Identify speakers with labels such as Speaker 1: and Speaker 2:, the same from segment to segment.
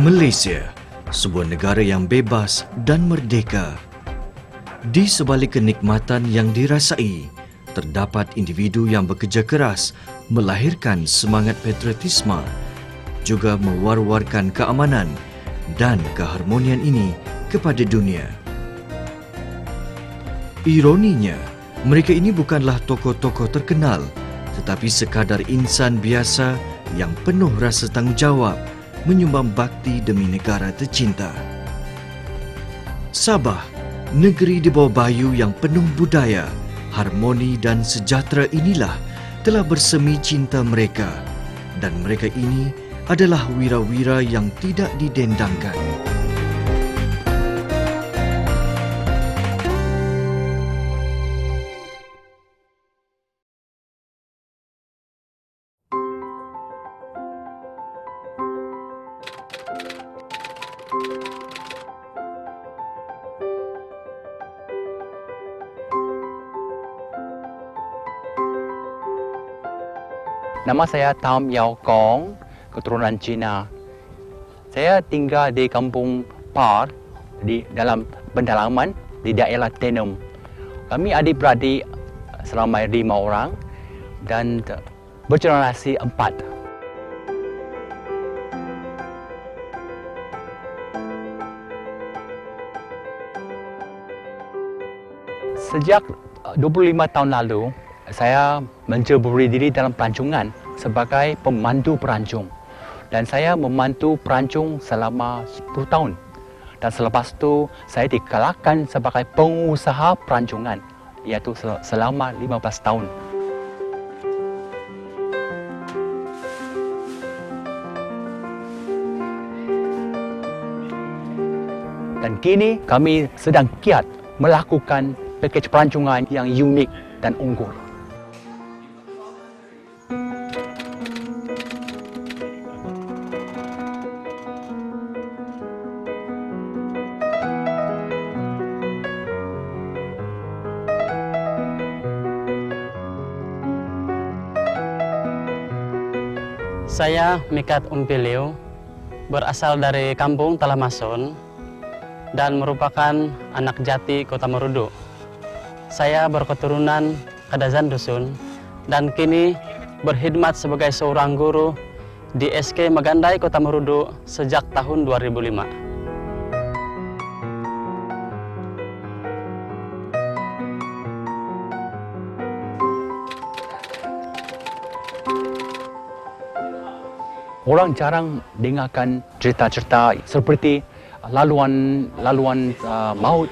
Speaker 1: Malaysia, sebuah negara yang bebas dan merdeka. Di sebalik kenikmatan yang dirasai, terdapat individu yang bekerja keras melahirkan semangat patriotisme, juga mewar-warkan keamanan dan keharmonian ini kepada dunia. Ironinya, mereka ini bukanlah tokoh-tokoh terkenal, tetapi sekadar insan biasa yang penuh rasa tanggungjawab menyumbang bakti demi negara tercinta. Sabah, negeri di bawah bayu yang penuh budaya, harmoni dan sejahtera inilah telah bersemi cinta mereka, dan mereka ini adalah wira-wira yang tidak didendangkan.
Speaker 2: Nama saya Tam Yao Kong, keturunan Cina. Saya tinggal di kampung Par, di dalam pendalaman di daerah Tenom. Kami adik-beradik selama 5 orang dan bergenerasi 4. Sejak 25 tahun lalu, saya menceburi diri dalam pelancongan sebagai pemandu perancung. Dan saya membantu perancung selama 10 tahun. Dan selepas itu, saya digalakkan sebagai pengusaha perancangan, iaitu selama 15 tahun. Dan kini kami sedang giat melakukan pakej perancangan yang unik dan unggul.
Speaker 3: Saya Mikat Umpiliu, berasal dari kampung Talamason dan merupakan anak jati Kota Marudu. Saya berketurunan Kadazan Dusun dan kini berkhidmat sebagai seorang guru di SK Magandai Kota Marudu sejak tahun 2005.
Speaker 2: Orang jarang dengarkan cerita-cerita seperti laluan maut.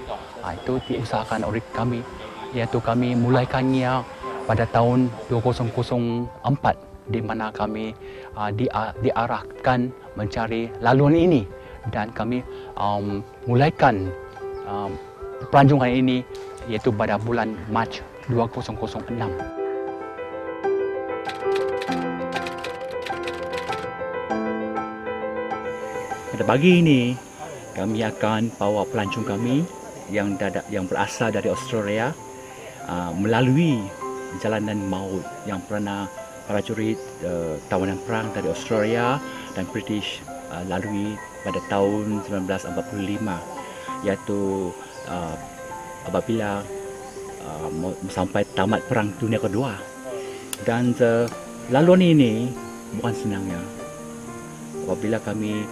Speaker 2: Itu diusahakan oleh kami, iaitu kami mulaikannya pada tahun 2004, di mana kami diarahkan mencari laluan ini, dan kami mulaikan perancangan ini iaitu pada bulan Mac 2006. Pada pagi ini, kami akan bawa pelancong kami yang berasal dari Australia melalui jalanan maut yang pernah prajurit tawanan perang dari Australia dan British lalui pada tahun 1945, iaitu apabila sampai tamat Perang Dunia Kedua. Dan laluan ini bukan senangnya. Apabila kami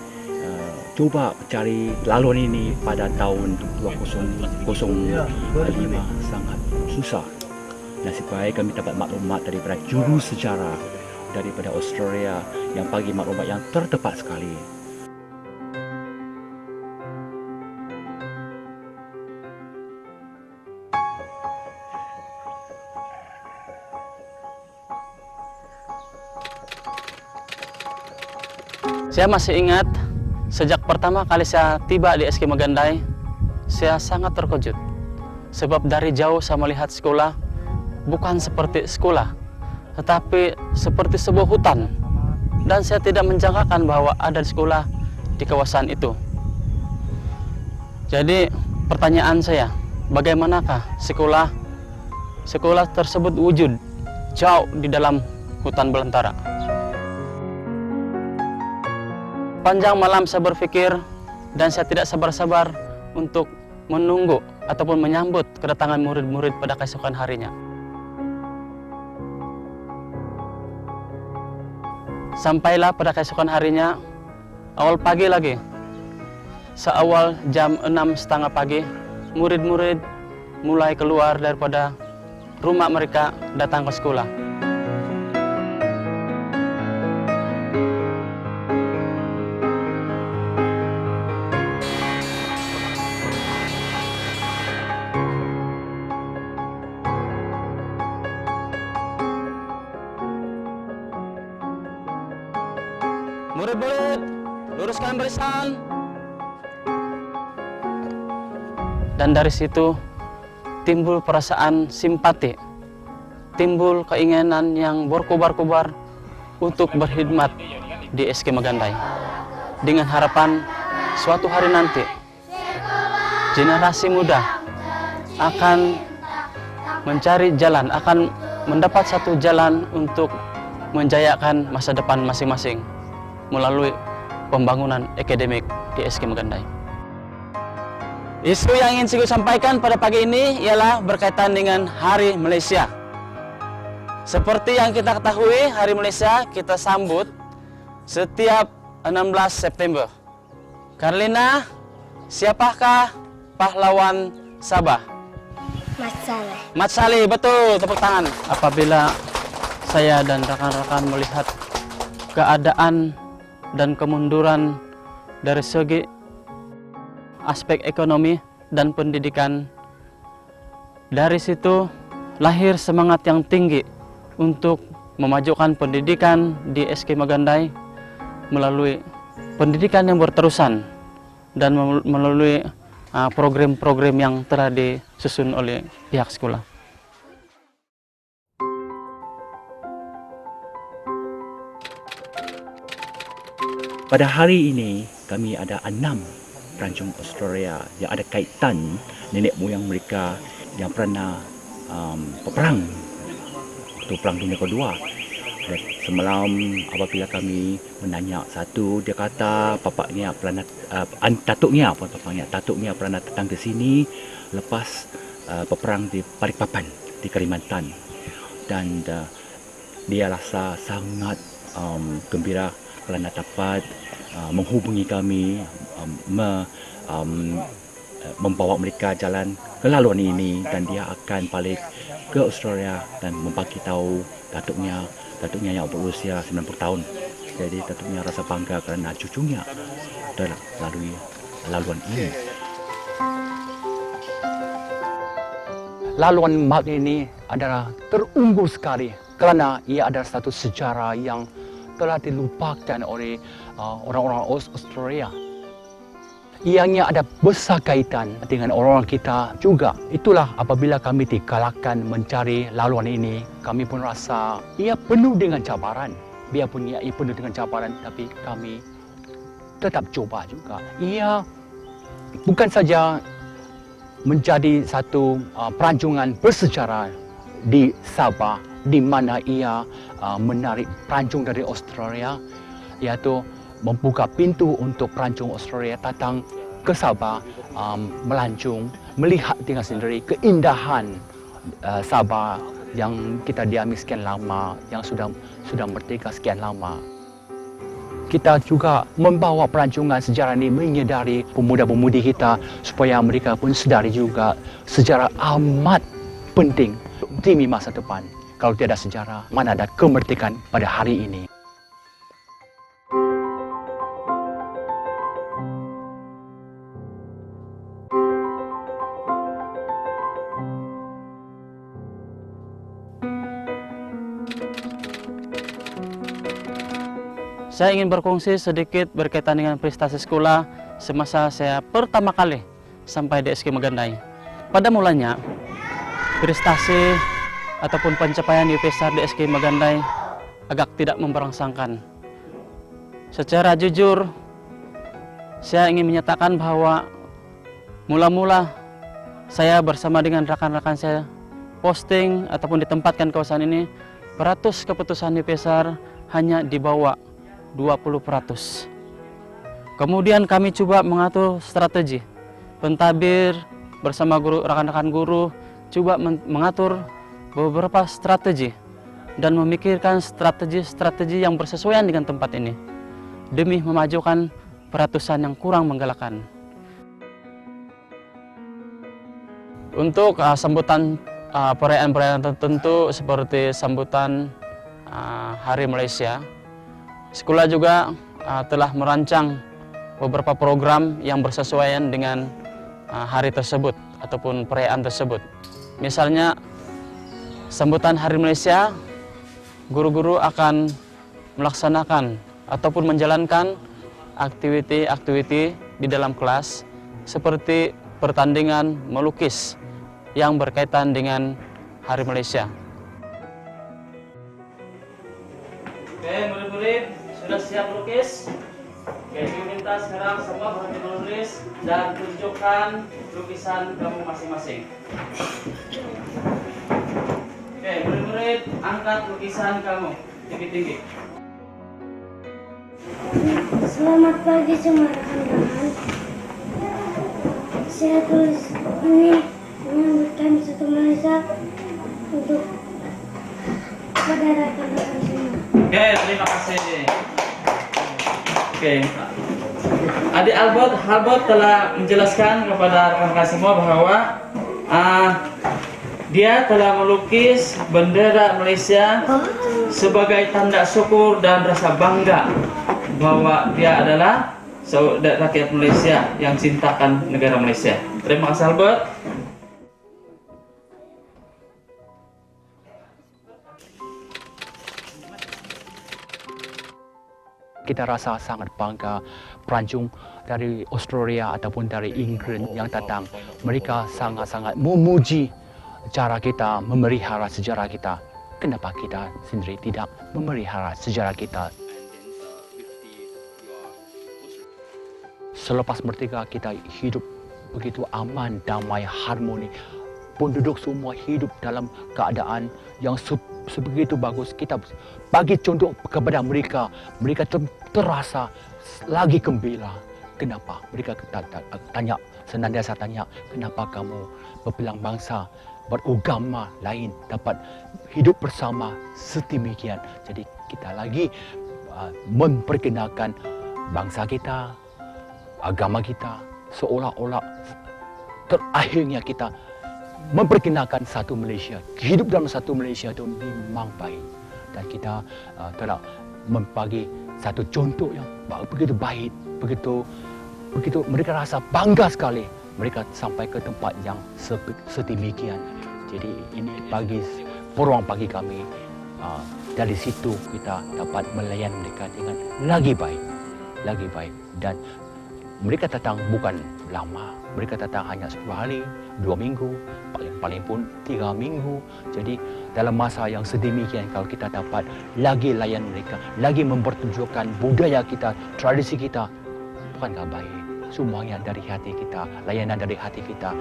Speaker 2: cuba cari laluan ini pada tahun 2005, sangat susah. Nasib baik kami dapat maklumat daripada juru sejarah daripada Australia yang bagi maklumat yang tertepat sekali.
Speaker 3: Saya masih ingat sejak pertama kali saya tiba di SK Magandai, saya sangat terkejut. Sebab dari jauh saya melihat sekolah bukan seperti sekolah, tetapi seperti sebuah hutan. Dan saya tidak menjangkakan bahwa ada sekolah di kawasan itu. Jadi pertanyaan saya, bagaimanakah sekolah tersebut wujud jauh di dalam hutan belantara? Sepanjang malam saya berpikir dan saya tidak sabar-sabar untuk menunggu ataupun menyambut kedatangan murid-murid pada keesokan harinya. Sampailah pada keesokan harinya, awal pagi lagi, seawal jam 6.30 pagi, murid-murid mulai keluar daripada rumah mereka datang ke sekolah. Murid-murid, luruskan barisan. Dan dari situ timbul perasaan simpati, timbul keinginan yang berkobar-kobar untuk berkhidmat di SK Magandai. Dengan harapan suatu hari nanti generasi muda akan mencari jalan, akan mendapat satu jalan untuk menjayakan masa depan masing-masing melalui pembangunan akademik di SK Magandai. Isu yang ingin saya sampaikan pada pagi ini ialah berkaitan dengan Hari Malaysia. Seperti yang kita ketahui, Hari Malaysia kita sambut setiap 16 September. Karlina, siapakah pahlawan Sabah?
Speaker 4: Mat Saleh.
Speaker 3: Mat Saleh, betul, tepuk tangan. Apabila saya dan rekan-rekan melihat keadaan dan kemunduran dari segi aspek ekonomi dan pendidikan, dari situ lahir semangat yang tinggi untuk memajukan pendidikan di SK Magandai melalui pendidikan yang berterusan dan melalui program-program yang telah disusun oleh pihak sekolah.
Speaker 5: Pada hari ini, kami ada 6 pelancong Australia yang ada kaitan nenek moyang mereka yang pernah berperang waktu Perang Dunia Kedua. Dan semalam apabila kami menanya satu, dia kata bapaknya pernah, datuknya pernah datang ke sini lepas berperang di Balikpapan di Kalimantan. Dan dia rasa sangat gembira kerana dapat menghubungi kami, membawa mereka jalan ke laluan ini, dan dia akan balik ke Australia dan membagi tahu datuknya yang berusia 90 tahun. Jadi datuknya rasa bangga kerana cucunya telah lalui laluan ini.
Speaker 2: Laluan Mat ini adalah terunggul sekali kerana ia adalah satu sejarah yang telah dilupakan oleh orang-orang Australia. Ianya ada besar kaitan dengan orang-orang kita juga. Itulah apabila kami digalakkan mencari laluan ini, kami pun rasa ia penuh dengan cabaran. Biarpun ia penuh dengan cabaran, tapi kami tetap coba juga. Ia bukan saja menjadi satu perancangan bersejarah di Sabah, di mana ia menarik pelancong dari Australia, iaitu membuka pintu untuk pelancong Australia datang ke Sabah, melancong, melihat dengan sendiri keindahan Sabah yang kita diami sekian lama, yang sudah merdeka sekian lama. Kita juga membawa pelancongan sejarah ini menyedari pemuda-pemudi kita supaya mereka pun sedari juga sejarah amat penting demi masa depan. Kalau tiada sejarah, mana ada kemerdekaan pada hari ini.
Speaker 3: Saya ingin berkongsi sedikit berkaitan dengan prestasi sekolah semasa saya pertama kali sampai di SK Magandai. Pada mulanya, prestasi ataupun pencapaian UPSR di SK Magandai agak tidak memberangsangkan. Secara jujur, saya ingin menyatakan bahwa mula-mula saya bersama dengan rekan-rekan saya posting ataupun ditempatkan kawasan ini, peratus keputusan UPSR hanya di bawah 20%. Kemudian kami coba mengatur strategi. Pentadbir bersama guru, rekan-rekan guru coba mengatur beberapa strategi dan memikirkan strategi-strategi yang bersesuaian dengan tempat ini demi memajukan peratusan yang kurang menggalakkan. Untuk sambutan perayaan-perayaan tertentu seperti sambutan Hari Malaysia, sekolah juga telah merancang beberapa program yang bersesuaian dengan hari tersebut ataupun perayaan tersebut. Misalnya sambutan Hari Malaysia, guru-guru akan melaksanakan ataupun menjalankan aktiviti-aktiviti di dalam kelas seperti pertandingan melukis yang berkaitan dengan Hari Malaysia. Oke, murid-murid sudah siap melukis? Oke, saya minta sekarang semua berhenti menulis dan tunjukkan lukisan kamu masing-masing. Oke, murid-murid angkat lukisan kamu tinggi-tinggi.
Speaker 4: Selamat pagi semua rekan-rekan. Saya tulis ini menyambutkan Satu Malaysia untuk kepada rekan-rekan semua.
Speaker 3: Oke, terima kasih. Oke, Adik Albert telah menjelaskan kepada rekan-rekan semua bahwa dia telah melukis bendera Malaysia sebagai tanda syukur dan rasa bangga bahwa dia adalah rakyat Malaysia yang cintakan negara Malaysia. Terima kasih Albert. Kita rasa sangat bangga pelancong dari Australia ataupun dari Inggris yang datang. Mereka sangat-sangat memuji cara kita memelihara sejarah kita. Kenapa kita sendiri tidak memelihara sejarah kita? Selepas merdeka kita hidup begitu aman, damai, harmoni. Penduduk semua hidup dalam keadaan yang sebegitu bagus. Kita bagi contoh kepada mereka. Mereka terasa lagi gembira. Kenapa? Mereka senantiasa tanya, kenapa kamu berbilang bangsa beragama lain dapat hidup bersama sedemikian. Jadi kita lagi memperkenalkan bangsa kita, agama kita, seolah-olah terakhirnya kita memperkenalkan satu Malaysia. Hidup dalam satu Malaysia itu memang baik. Dan kita telah membagi satu contoh yang begitu baik, begitu mereka rasa bangga sekali. Mereka sampai ke tempat yang sedemikian. Jadi ini peluang bagi kami. Dari situ kita dapat melayan mereka dengan lagi baik. Dan mereka datang bukan lama. Mereka datang hanya 10 hari, 2 minggu, paling pun 3 minggu. Jadi dalam masa yang sedemikian kalau kita dapat lagi layan mereka, lagi mempertunjukkan budaya kita, tradisi kita, bukankah baik? Semuanya dari hati kita, layanan dari hati kita,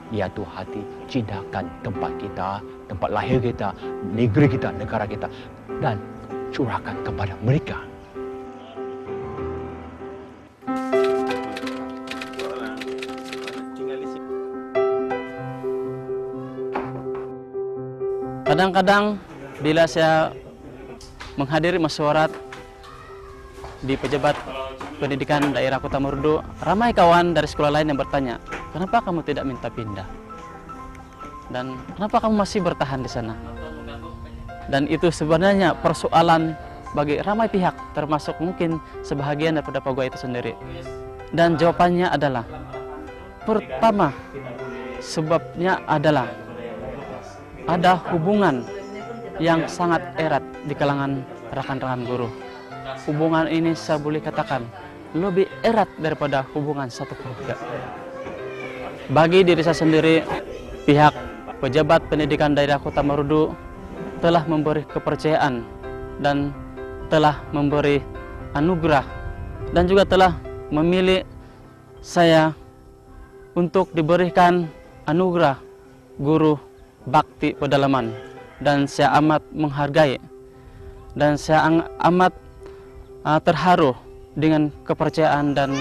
Speaker 3: yaitu hati cintakan tempat kita, tempat lahir kita, negeri kita, negara kita, dan curahkan kepada mereka. Kadang-kadang bila saya menghadiri mesyuarat di pejabat pendidikan daerah Kota Marudu, ramai kawan dari sekolah lain yang bertanya, kenapa kamu tidak minta pindah? Dan kenapa kamu masih bertahan di sana? Dan itu sebenarnya persoalan bagi ramai pihak, termasuk mungkin sebahagian daripada pegawai itu sendiri. Dan jawabannya adalah, pertama, sebabnya adalah ada hubungan yang sangat erat di kalangan rekan-rekan guru. Hubungan ini saya boleh katakan lebih erat daripada hubungan satu keluarga. Bagi diri saya sendiri, pihak pejabat pendidikan daerah Kota Marudu telah memberi kepercayaan dan telah memberi anugerah dan juga telah memilih saya untuk diberikan anugerah guru bakti pedalaman, dan saya amat menghargai dan saya amat terharu dengan kepercayaan dan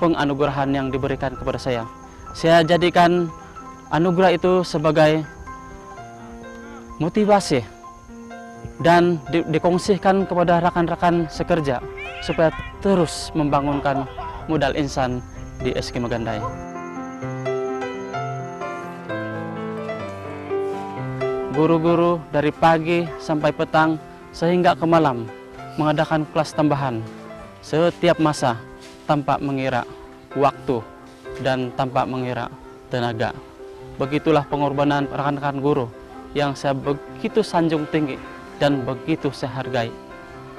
Speaker 3: penganugerahan yang diberikan kepada saya. Saya jadikan anugerah itu sebagai motivasi dan dikongsikan kepada rekan-rekan sekerja supaya terus membangunkan modal insan di SK Magandai. Guru-guru dari pagi sampai petang sehingga ke malam mengadakan kelas tambahan setiap masa tanpa mengira waktu dan tanpa mengira tenaga. Begitulah pengorbanan rekan-rekan guru yang saya begitu sanjung tinggi dan begitu saya hargai.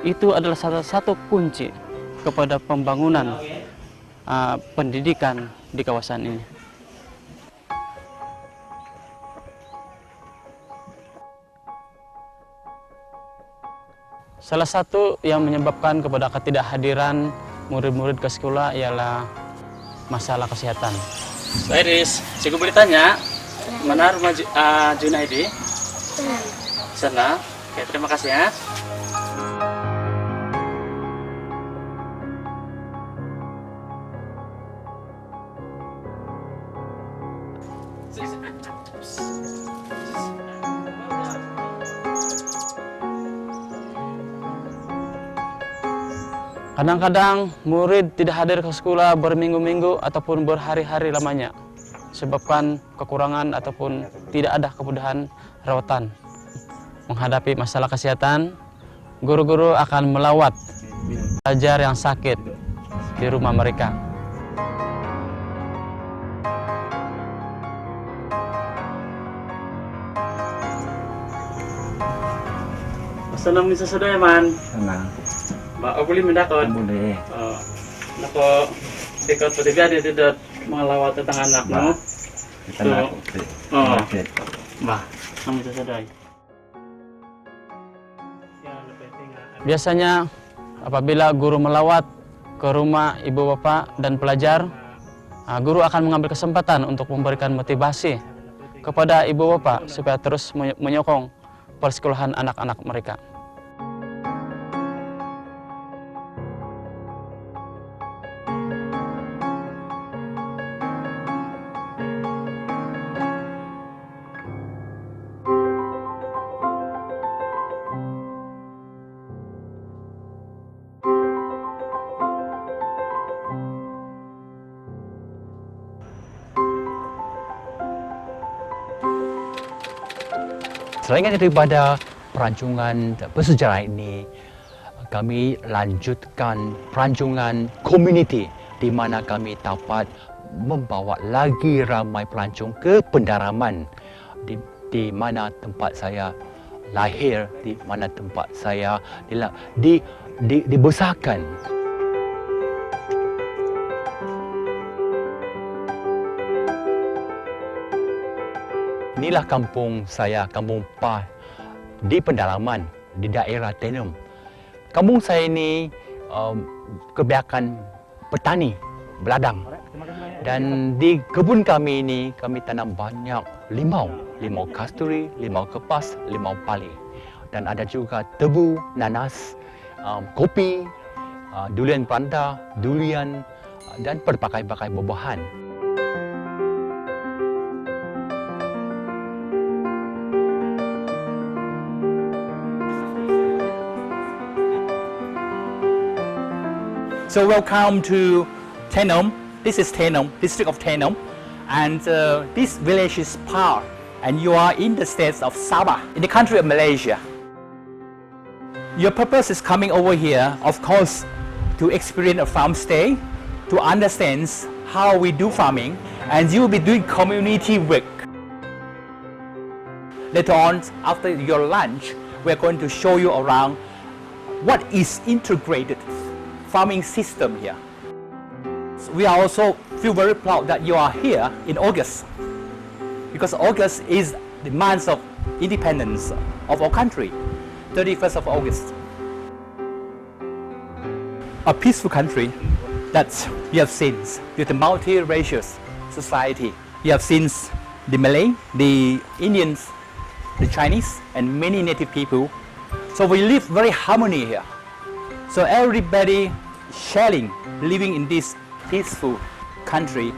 Speaker 3: Itu adalah salah satu kunci kepada pembangunan pendidikan di kawasan ini. Salah satu yang menyebabkan kepada ketidakhadiran murid-murid ke sekolah ialah masalah kesehatan. So Iris, cikgu boleh tanya, mana rumah Junaidi? Sana. Oke, terima kasih ya. Kadang-kadang murid tidak hadir ke sekolah berminggu-minggu ataupun berhari-hari lamanya, sebabkan kekurangan ataupun tidak ada kemudahan rawatan. Menghadapi masalah kesehatan, guru-guru akan melawat pelajar yang sakit di rumah mereka. Senang bisa sudah ya, Man?
Speaker 5: Senang.
Speaker 3: Mbak, boleh mendakot?
Speaker 5: Boleh.
Speaker 3: Nako ikut bertiga dia tidak melawat tentang anakmu.
Speaker 5: Kita nak.
Speaker 3: Mbak, kamu itu sadai. Biasanya apabila guru melawat ke rumah ibu bapak dan pelajar, guru akan mengambil kesempatan untuk memberikan motivasi kepada ibu bapak supaya terus menyokong persekolahan anak-anak mereka.
Speaker 2: Selain daripada perancangan bersejarah ini, kami lanjutkan perancangan komuniti di mana kami dapat membawa lagi ramai pelancong ke pendalaman di mana tempat saya lahir, di mana tempat saya dibesarkan. Inilah kampung saya, Kampung Pah di pendalaman di daerah Tenom. Kampung saya ini kebanyakan petani beladang, dan di kebun kami ini kami tanam banyak limau kasturi, limau kepas, limau pali, dan ada juga tebu, nanas, kopi, durian peranda, durian, dan berbagai-bagai buah-buahan.
Speaker 5: So welcome to Tenom. This is Tenom, district of Tenom, and this village is Pah, and you are in the state of Sabah, in the country of Malaysia. Your purpose is coming over here, of course, to experience a farm stay, to understand how we do farming, and you will be doing community work. Later on, after your lunch, we are going to show you around what is integrated farming system here. We are also feel very proud that you are here in August, because August is the month of independence of our country, 31st of August. A peaceful country that you have seen with a multiracial society. You have seen the Malay, the Indians, the Chinese, and many native people. So we live very harmony here. So everybody
Speaker 2: sharing, living in this peaceful country,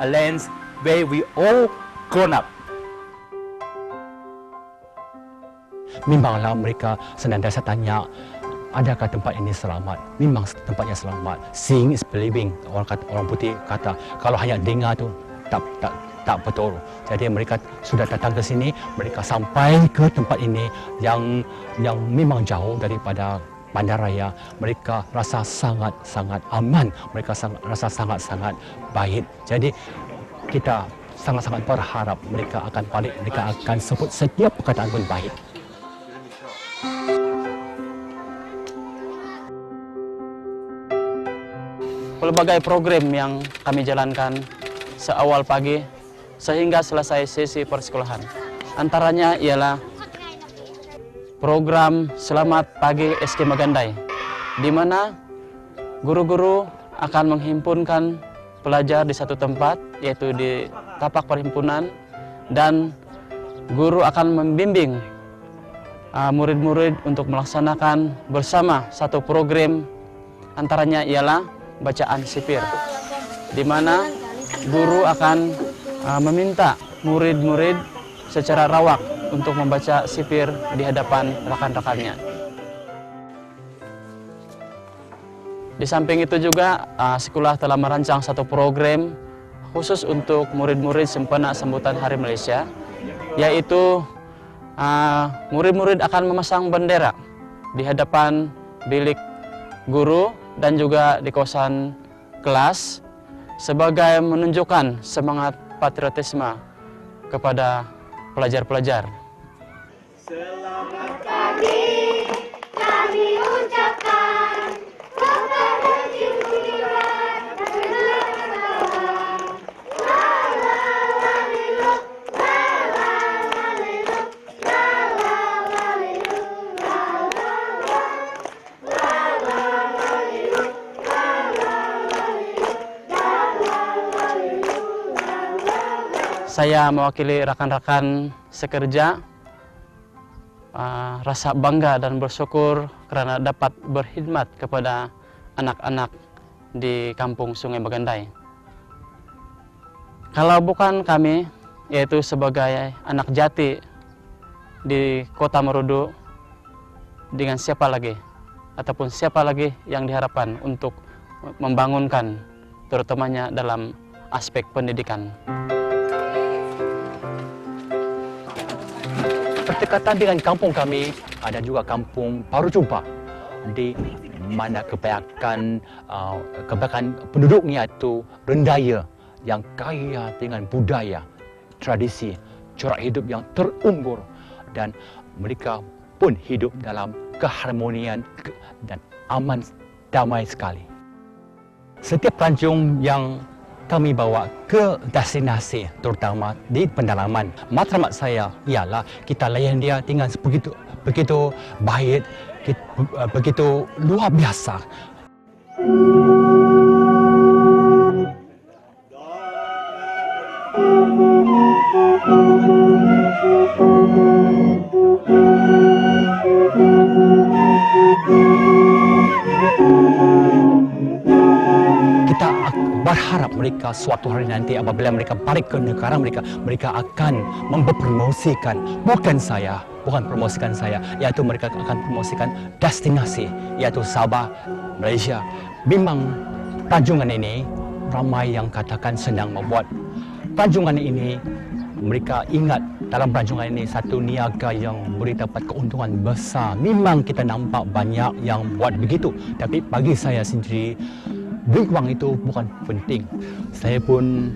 Speaker 2: a land where we all grown up. Memanglah mereka senantiasa tanya, adakah tempat ini selamat? Memang tempatnya selamat. Seeing is believing. Orang putih kata, kalau hanya dengar tu tak betul. Jadi mereka sudah datang ke sini, mereka sampai ke tempat ini yang memang jauh daripada bandaraya. Mereka rasa sangat-sangat aman. Mereka rasa sangat-sangat baik. Jadi kita sangat-sangat berharap mereka akan balik. Mereka akan sebut setiap perkataan pun baik.
Speaker 3: Pelbagai program yang kami jalankan seawal pagi sehingga selesai sesi persekolahan. Antaranya ialah program Selamat Pagi SK Magandai, di mana guru-guru akan menghimpunkan pelajar di satu tempat, yaitu di tapak perhimpunan, dan guru akan membimbing murid-murid untuk melaksanakan bersama satu program, antaranya ialah bacaan sipir, di mana guru akan meminta murid-murid secara rawak untuk membaca sipir di hadapan rekan-rekannya. Di samping itu juga sekolah telah merancang satu program khusus untuk murid-murid sempena sambutan Hari Malaysia, yaitu murid-murid akan memasang bendera di hadapan bilik guru dan juga di kawasan kelas sebagai menunjukkan semangat patriotisme kepada pelajar-pelajar.
Speaker 4: Selamat pagi kami ucapkan kepada jiran
Speaker 3: Saya mewakili rekan-rekan sekerja, rasa bangga dan bersyukur karena dapat berkhidmat kepada anak-anak di kampung Sungai Magandai. Kalau bukan kami, yaitu sebagai anak jati di Kota Marudu, dengan siapa lagi? Ataupun siapa lagi yang diharapkan untuk membangunkan, terutamanya dalam aspek pendidikan. Berdekatan dengan kampung kami, ada juga kampung Baru Jumpa, di mana kebanyakan penduduknya itu rendaya, yang kaya dengan budaya, tradisi, corak hidup yang terumbur, dan mereka pun hidup dalam keharmonian dan aman, damai sekali. Setiap pelancong yang kami bawa ke destinasi, terutama di pendalaman, matlamat saya ialah kita layan dia dengan begitu baik, begitu luar biasa. Kita berharap mereka suatu hari nanti apabila mereka balik ke negara mereka, mereka akan mempromosikan, bukan promosikan saya, yaitu mereka akan promosikan destinasi, yaitu Sabah, Malaysia. Memang pelancongan ini ramai yang katakan senang membuat pelancongan ini. Mereka ingat dalam pelancongan ini satu niaga yang boleh dapat keuntungan besar. Memang kita nampak banyak yang buat begitu, tapi bagi saya sendiri, duit wang itu bukan penting. Saya pun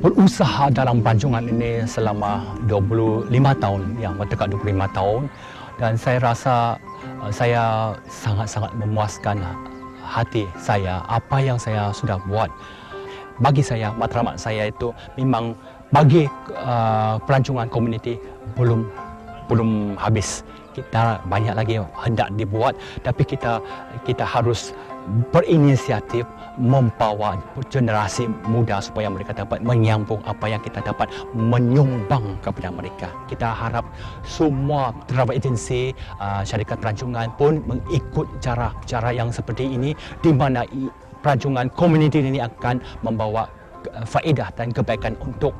Speaker 3: berusaha dalam pelancongan ini selama 25 tahun, yang berdekat 25 tahun, dan saya rasa saya sangat-sangat memuaskan hati saya apa yang saya sudah buat. Bagi saya, matlamat saya itu memang bagi pelancongan komuniti belum
Speaker 2: belum habis. Kita banyak lagi hendak dibuat, tapi kita harus berinisiatif membawa generasi muda supaya mereka dapat menyambung apa yang kita dapat menyumbang kepada mereka. Kita harap semua travel agency, syarikat pelancongan pun mengikut cara yang seperti ini, di mana pelancongan komuniti ini akan membawa faedah dan kebaikan untuk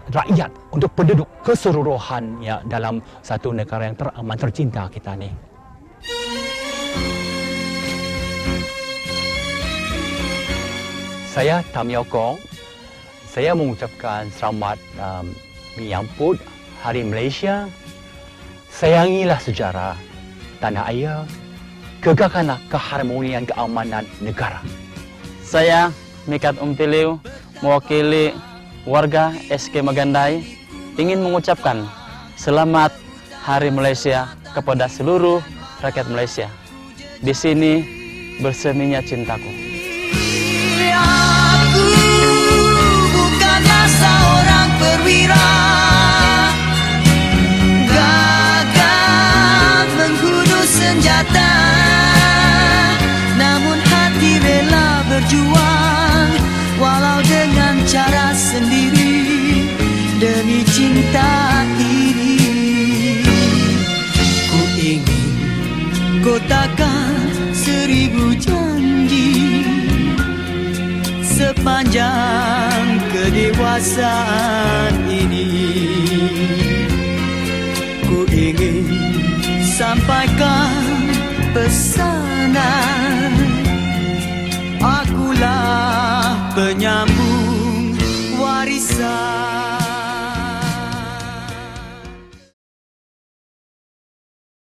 Speaker 2: rakyat, untuk penduduk keseluruhannya dalam satu negara yang teramat tercinta kita ni. Saya Tam Yau Kong. Saya mengucapkan selamat menyambut Hari Malaysia. Sayangilah sejarah tanah air. Gegakkanlah keharmonian keamanan negara.
Speaker 3: Saya Mikat Umpiliu, mewakili warga SK Magandai, ingin mengucapkan selamat Hari Malaysia kepada seluruh rakyat Malaysia. Di sini berseminya cintaku.
Speaker 6: Aku bukanlah seorang perwira gagah menggunakan senjata, namun hati rela berjuang walau dengan cara sendiri demi cinta ini. Ku ingin kotakan 1000 janji sepanjang kedewasaan ini. Ku ingin sampaikan pesanan